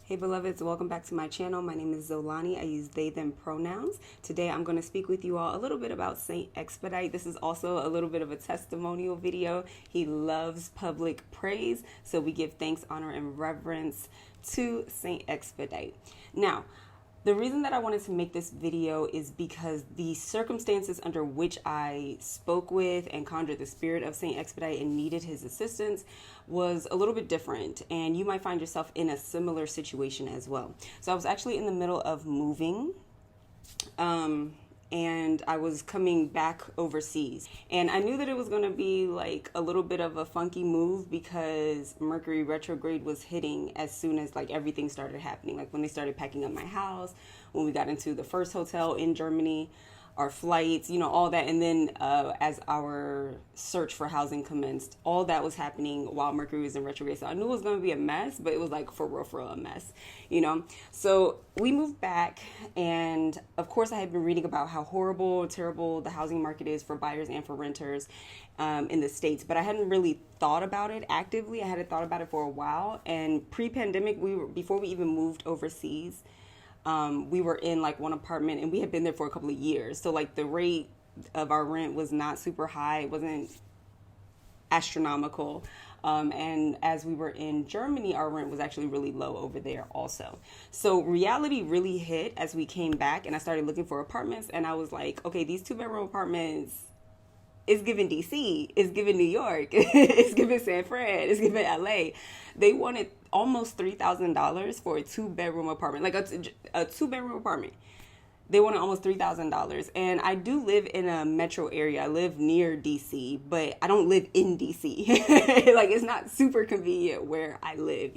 Hey beloveds, welcome back to my channel. My name is Zolani. I use they, them pronouns. Today I'm going to speak with you all a little bit about Saint Expedite. This is also a little bit of a testimonial video. He loves public praise, so we give thanks, honor, and reverence to Saint Expedite. Now, the reason that I wanted to make this video is because the circumstances under which I spoke with and conjured the spirit of Saint Expedite and needed his assistance was a little bit different, and you might find yourself in a similar situation as well. So I was actually in the middle of moving, and I was coming back overseas, and I knew that it was going to be like a little bit of a funky move because Mercury retrograde was hitting as soon as like everything started happening, like when they started packing up my house, when we got into the first hotel in Germany, our flights, all that. And then as our search for housing commenced, all that was happening while Mercury was in retrograde. So I knew it was going to be a mess, but it was like for real a mess, So we moved back, and of course I had been reading about how horrible and terrible the housing market is for buyers and for renters in the States, but I hadn't really thought about it actively. I hadn't thought about it for a while, and pre-pandemic, before we even moved overseas, we were in like one apartment, and we had been there for a couple of years. So like the rate of our rent was not super high. It wasn't astronomical. And as we were in Germany, our rent was actually really low over there also. So reality really hit as we came back, and I started looking for apartments, and I was like, okay, these 2-bedroom apartments, it's giving DC, it's giving New York, it's giving San Fran, it's giving LA. They wanted almost $3,000 for a 2-bedroom apartment, like a 2-bedroom apartment. They wanted almost $3,000. And I do live in a metro area. I live near DC, but I don't live in DC. Like, it's not super convenient where I live,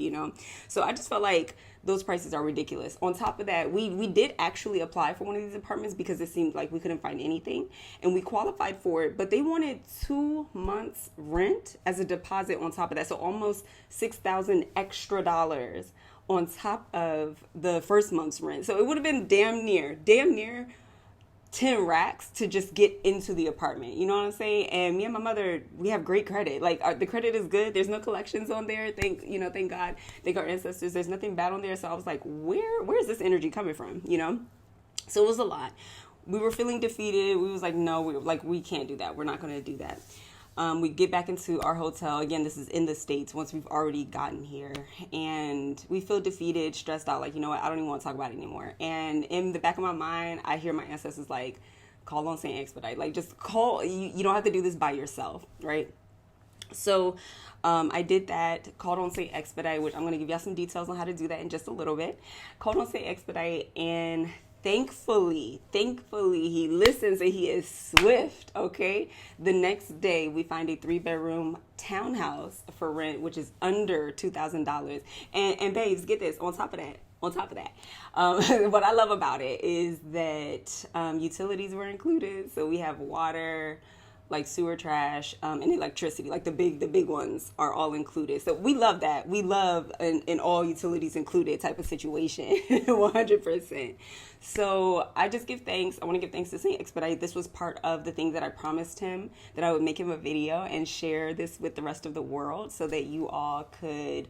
So I just felt like those prices are ridiculous. On top of that, we did actually apply for one of these apartments because it seemed like we couldn't find anything, and we qualified for it, but they wanted 2 months rent as a deposit on top of that. So almost $6,000 extra dollars on top of the first month's rent. So it would have been damn near 10 racks to just get into the apartment. You know what I'm saying? And me and my mother, we have great credit. Like the credit is good. There's no collections on there. Thank God. Thank our ancestors. There's nothing bad on there. So I was like, where's this energy coming from? So it was a lot. We were feeling defeated. We was like, no, we can't do that. We're not going to do that. We get back into our hotel. Again, this is in the States once we've already gotten here. And we feel defeated, stressed out. Like, you know what? I don't even want to talk about it anymore. And in the back of my mind, I hear my ancestors like, call on Saint Expedite. Like, just call. You don't have to do this by yourself, right? So I did that, called on Saint Expedite, which I'm going to give y'all some details on how to do that in just a little bit. Called on Saint Expedite, and thankfully, he listens and he is swift, okay? The next day, we find a 3-bedroom townhouse for rent, which is under $2,000. And babes, get this, on top of that, what I love about it is that utilities were included. So we have water, like sewer, trash, and electricity, like the big ones are all included. So we love that. We love an all utilities included type of situation, 100%. So I just give thanks. I want to give thanks to Saint Expedite. This was part of the thing that I promised him, that I would make him a video and share this with the rest of the world so that you all could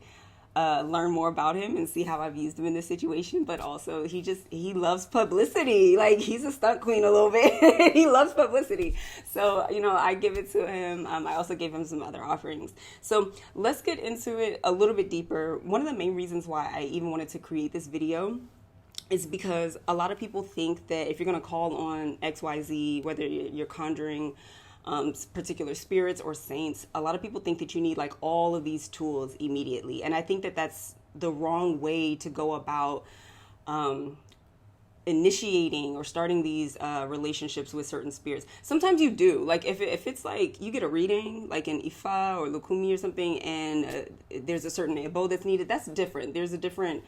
learn more about him and see how I've used him in this situation. But also he loves publicity. Like, he's a stunt queen a little bit. He loves publicity. So, I give it to him. I also gave him some other offerings. So let's get into it a little bit deeper. One of the main reasons why I even wanted to create this video is because a lot of people think that if you're going to call on XYZ, whether you're conjuring particular spirits or saints, a lot of people think that you need like all of these tools immediately. And I think that that's the wrong way to go about initiating or starting these relationships with certain spirits. Sometimes you do, like if it's like you get a reading like an Ifa or Lukumi or something, and there's a certain abode that's needed, that's different. There's a different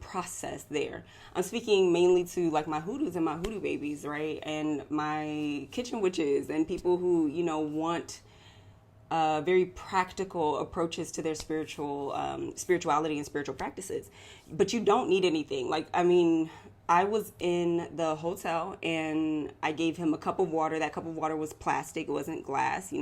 process there. I'm speaking mainly to like my hoodoos and my hoodoo babies, right? And my kitchen witches and people who, want very practical approaches to their spirituality and spiritual practices. But you don't need anything. Like, I was in the hotel and I gave him a cup of water. That cup of water was plastic. It wasn't glass,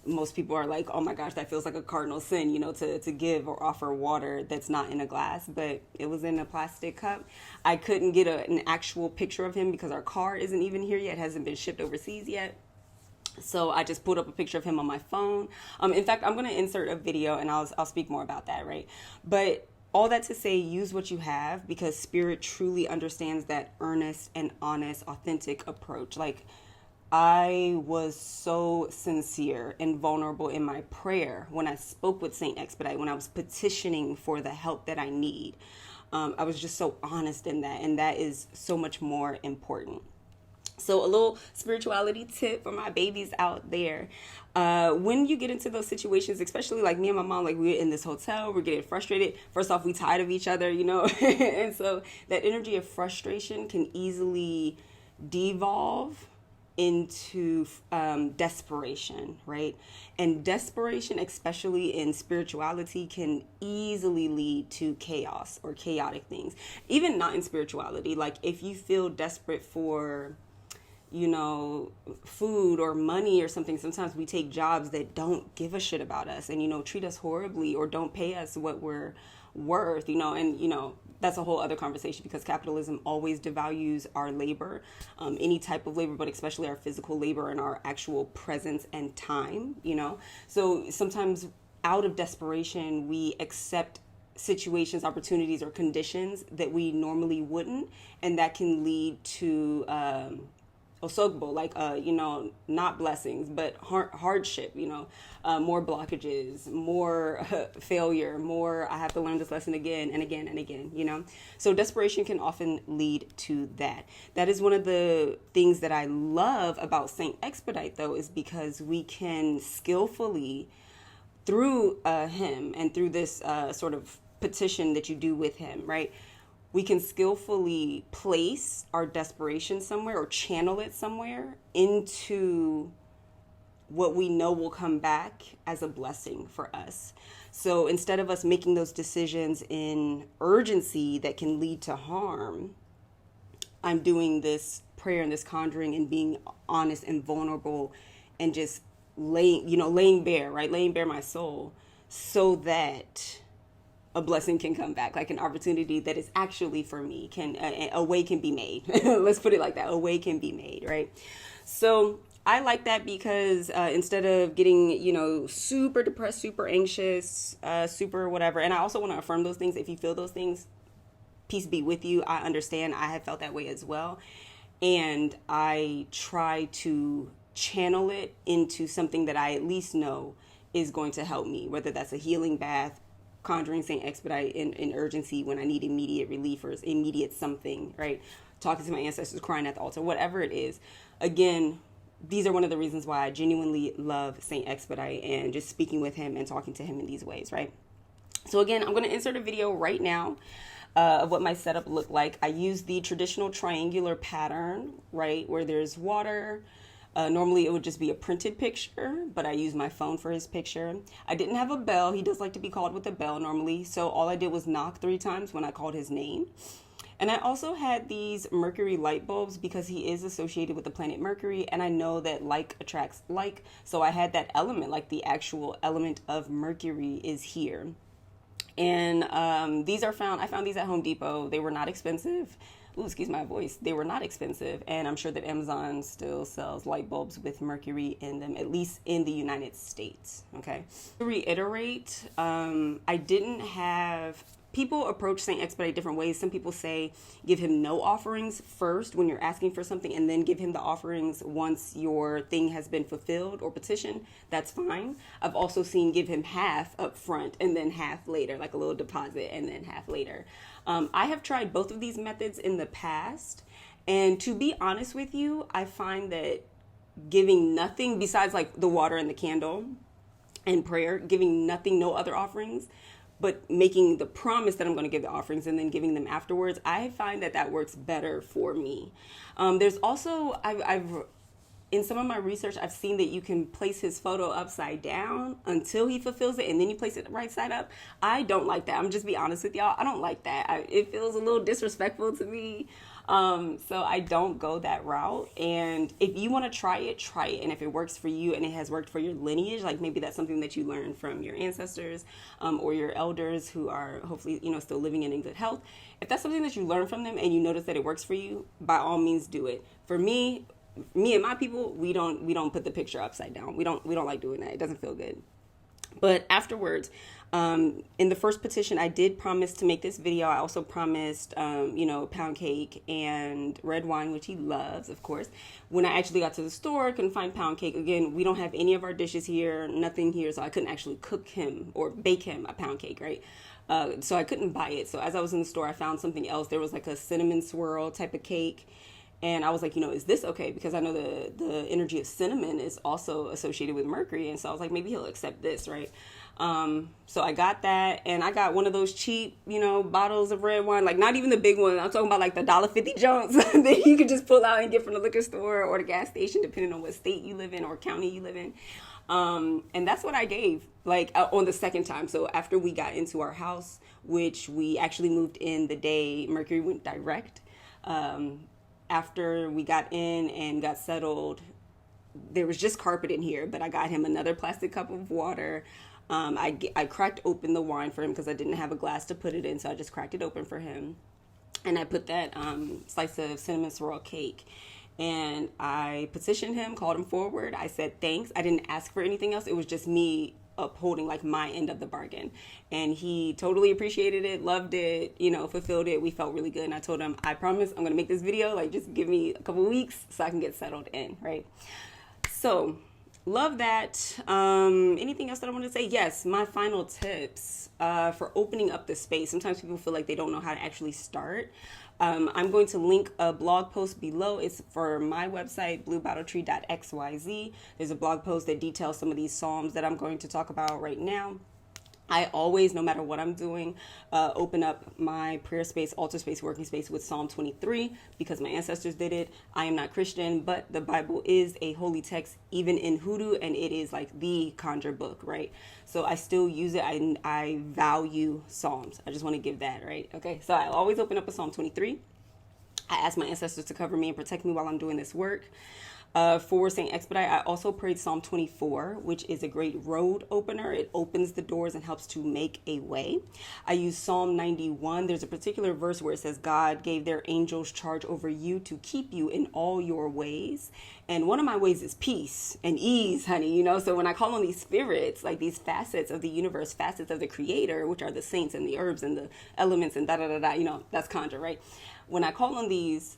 most people are like, oh my gosh, that feels like a cardinal sin, to give or offer water that's not in a glass, but it was in a plastic cup. I couldn't get an actual picture of him because our car isn't even here yet, hasn't been shipped overseas yet. So I just pulled up a picture of him on my phone. In fact, I'm going to insert a video and I'll speak more about that, right? But all that to say, use what you have, because Spirit truly understands that earnest and honest, authentic approach. Like, I was so sincere and vulnerable in my prayer when I spoke with Saint Expedite, when I was petitioning for the help that I need. I was just so honest in that, and that is so much more important. So a little spirituality tip for my babies out there. When you get into those situations, especially like me and my mom, like we're in this hotel, we're getting frustrated. First off, we tired of each other, and so that energy of frustration can easily devolve into desperation, right? And desperation, especially in spirituality, can easily lead to chaos or chaotic things. Even not in spirituality, like if you feel desperate for food or money or something, sometimes we take jobs that don't give a shit about us and, treat us horribly or don't pay us what we're worth, and, that's a whole other conversation, because capitalism always devalues our labor, any type of labor, but especially our physical labor and our actual presence and time, So sometimes out of desperation, we accept situations, opportunities, or conditions that we normally wouldn't, and that can lead to osogbo, like not blessings, but hardship, more blockages, more failure, more I have to learn this lesson again and again and again, So desperation can often lead to that. That is one of the things that I love about Saint Expedite, though, is because we can skillfully, through him and through this sort of petition that you do with him, right? We can skillfully place our desperation somewhere or channel it somewhere into what we know will come back as a blessing for us. So instead of us making those decisions in urgency that can lead to harm, I'm doing this prayer and this conjuring and being honest and vulnerable and just laying bare my soul, so that a blessing can come back, like an opportunity that is actually for me, a way can be made. Let's put it like that. A way can be made, right? So I like that because instead of getting, super depressed, super anxious, super whatever, and I also want to affirm those things. If you feel those things, peace be with you. I understand. I have felt that way as well. And I try to channel it into something that I at least know is going to help me, whether that's a healing bath, conjuring Saint Expedite in urgency when I need immediate relief or immediate something, right? Talking to my ancestors, crying at the altar, whatever it is. Again, these are one of the reasons why I genuinely love Saint Expedite and just speaking with him and talking to him in these ways, right? So again, I'm going to insert a video right now of what my setup looked like. I used the traditional triangular pattern, right, where there's water. Normally it would just be a printed picture, but I used my phone for his picture. I didn't have a bell. He does like to be called with a bell normally. So all I did was knock 3 times when I called his name. And I also had these Mercury light bulbs because he is associated with the planet Mercury. And I know that like attracts like. So I had that element, like the actual element of Mercury is here. And I found these at Home Depot. They were not expensive. Ooh, excuse my voice. They were not expensive, and I'm sure that Amazon still sells light bulbs with mercury in them, at least in the United States, okay? To reiterate, I didn't have... People approach Saint Expedite different ways. Some people say give him no offerings first when you're asking for something, and then give him the offerings once your thing has been fulfilled or petitioned. That's fine. I've also seen give him half up front and then half later, like a little deposit and then half later. I have tried both of these methods in the past, and to be honest with you, I find that giving nothing besides like the water and the candle and prayer, giving nothing, no other offerings, but making the promise that I'm going to give the offerings and then giving them afterwards, I find that works better for me. There's also, I've in some of my research, I've seen that you can place his photo upside down until he fulfills it, and then you place it right side up. I don't like that. I'm just be honest with y'all. I don't like that. It feels a little disrespectful to me. So I don't go that route. And if you want to try it, try it. And if it works for you and it has worked for your lineage, like maybe that's something that you learned from your ancestors, or your elders who are hopefully, still living in good health. If that's something that you learn from them and you notice that it works for you, by all means do it. For me and my people, we don't put the picture upside down. We don't like doing that. It doesn't feel good. But afterwards, in the first petition, I did promise to make this video. I also promised, pound cake and red wine, which he loves, of course. When I actually got to the store, couldn't find pound cake. Again, we don't have any of our dishes here, nothing here, so I couldn't actually cook him or bake him a pound cake, right? So I couldn't buy it. So as I was in the store, I found something else. There was like a cinnamon swirl type of cake. And I was like, is this okay? Because I know the energy of cinnamon is also associated with Mercury. And so I was like, maybe he'll accept this, right? So I got that, and I got one of those cheap, bottles of red wine, like not even the big one. I'm talking about like the $1.50 Jones that you could just pull out and get from the liquor store or the gas station, depending on what state you live in or county you live in. And that's what I gave, like on the second time. So after we got into our house, which we actually moved in the day Mercury went direct, after we got in and got settled, there was just carpet in here, but I got him another plastic cup of water. I cracked open the wine for him because I didn't have a glass to put it in, so I just cracked it open for him. And I put that slice of cinnamon swirl cake, and I petitioned him, called him forward. I said thanks. I didn't ask for anything else. It was just me upholding like my end of the bargain, and he totally appreciated it, loved it, fulfilled it. We felt really good, and I told him, I promise I'm gonna make this video, like just give me a couple weeks so I can get settled in, right? So love that. Anything else that I want to say? Yes, my final tips for opening up the space. Sometimes people feel like they don't know how to actually start. I'm going to link a blog post below. It's for my website, bluebottletree.xyz. There's a blog post that details some of these psalms that I'm going to talk about right now. I always, no matter what I'm doing, open up my prayer space, altar space, working space with Psalm 23 because my ancestors did it. I am not Christian, but the Bible is a holy text, even in HODIE, and it is like the conjured book, right? So I still use it. I value Psalms. I just want to give that, right? Okay, so I always open up a Psalm 23. I ask my ancestors to cover me and protect me while I'm doing this work. For St. Expedite, I also prayed Psalm 24, which is a great road opener. It opens the doors and helps to make a way. I use Psalm 91. There's a particular verse where it says, God gave their angels charge over you to keep you in all your ways. And one of my ways is peace and ease, honey, So when I call on these spirits, like these facets of the universe, facets of the creator, which are the saints and the herbs and the elements and that's conjure, right? When I call on these,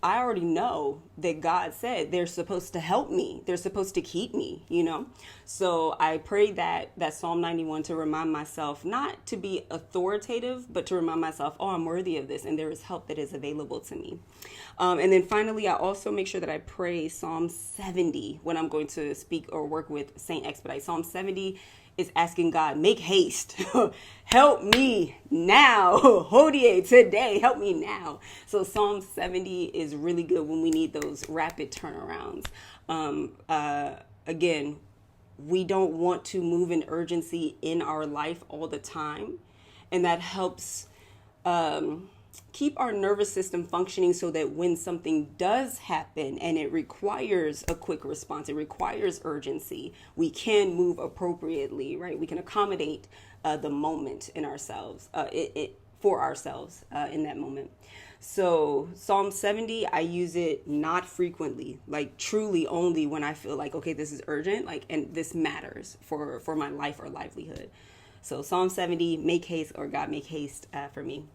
I already know that God said they're supposed to help me. They're supposed to keep me, So I prayed that Psalm 91 to remind myself, not to be authoritative, but to remind myself, I'm worthy of this and there is help that is available to me. And then finally, I also make sure that I pray Psalm 70 when I'm going to speak or work with St. Expedite. Psalm 70 is asking God, make haste, help me now, HODIE today, help me now. So Psalm 70 is really good when we need those rapid turnarounds. Again, we don't want to move in urgency in our life all the time. And that helps keep our nervous system functioning so that when something does happen and it requires a quick response, it requires urgency, we can move appropriately, right? We can accommodate the moment in ourselves, for ourselves in that moment. So Psalm 70, I use it not frequently, like truly only when I feel like, okay, this is urgent, and this matters for my life or livelihood. So Psalm 70, make haste, or God make haste for me.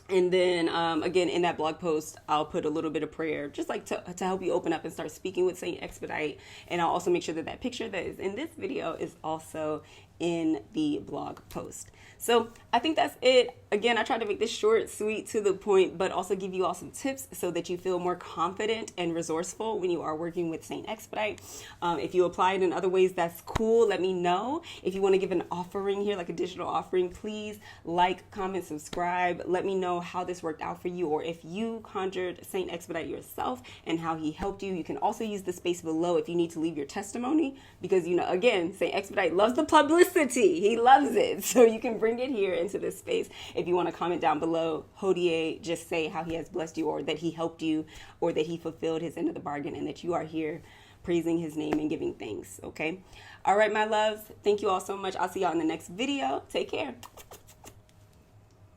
And then, again, in that blog post, I'll put a little bit of prayer, just like to help you open up and start speaking with St. Expedite. And I'll also make sure that picture that is in this video is also in the blog post. So I think that's it. Again, I tried to make this short, sweet, to the point, but also give you all some tips so that you feel more confident and resourceful when you are working with St. Expedite. If you apply it in other ways, that's cool. Let me know. If you want to give an offering here, like a digital offering, please like, comment, subscribe. Let me know how this worked out for you, or if you conjured St. Expedite yourself and how he helped you. You can also use the space below if you need to leave your testimony, because, you know, again, St. Expedite loves the publicity. He loves it. So you can bring it here into this space. If you want to comment down below, HODIE, just say how he has blessed you, or that he helped you, or that he fulfilled his end of the bargain, and that you are here praising his name and giving thanks. Okay. All right, my loves. Thank you all so much. I'll see y'all in the next video. Take care.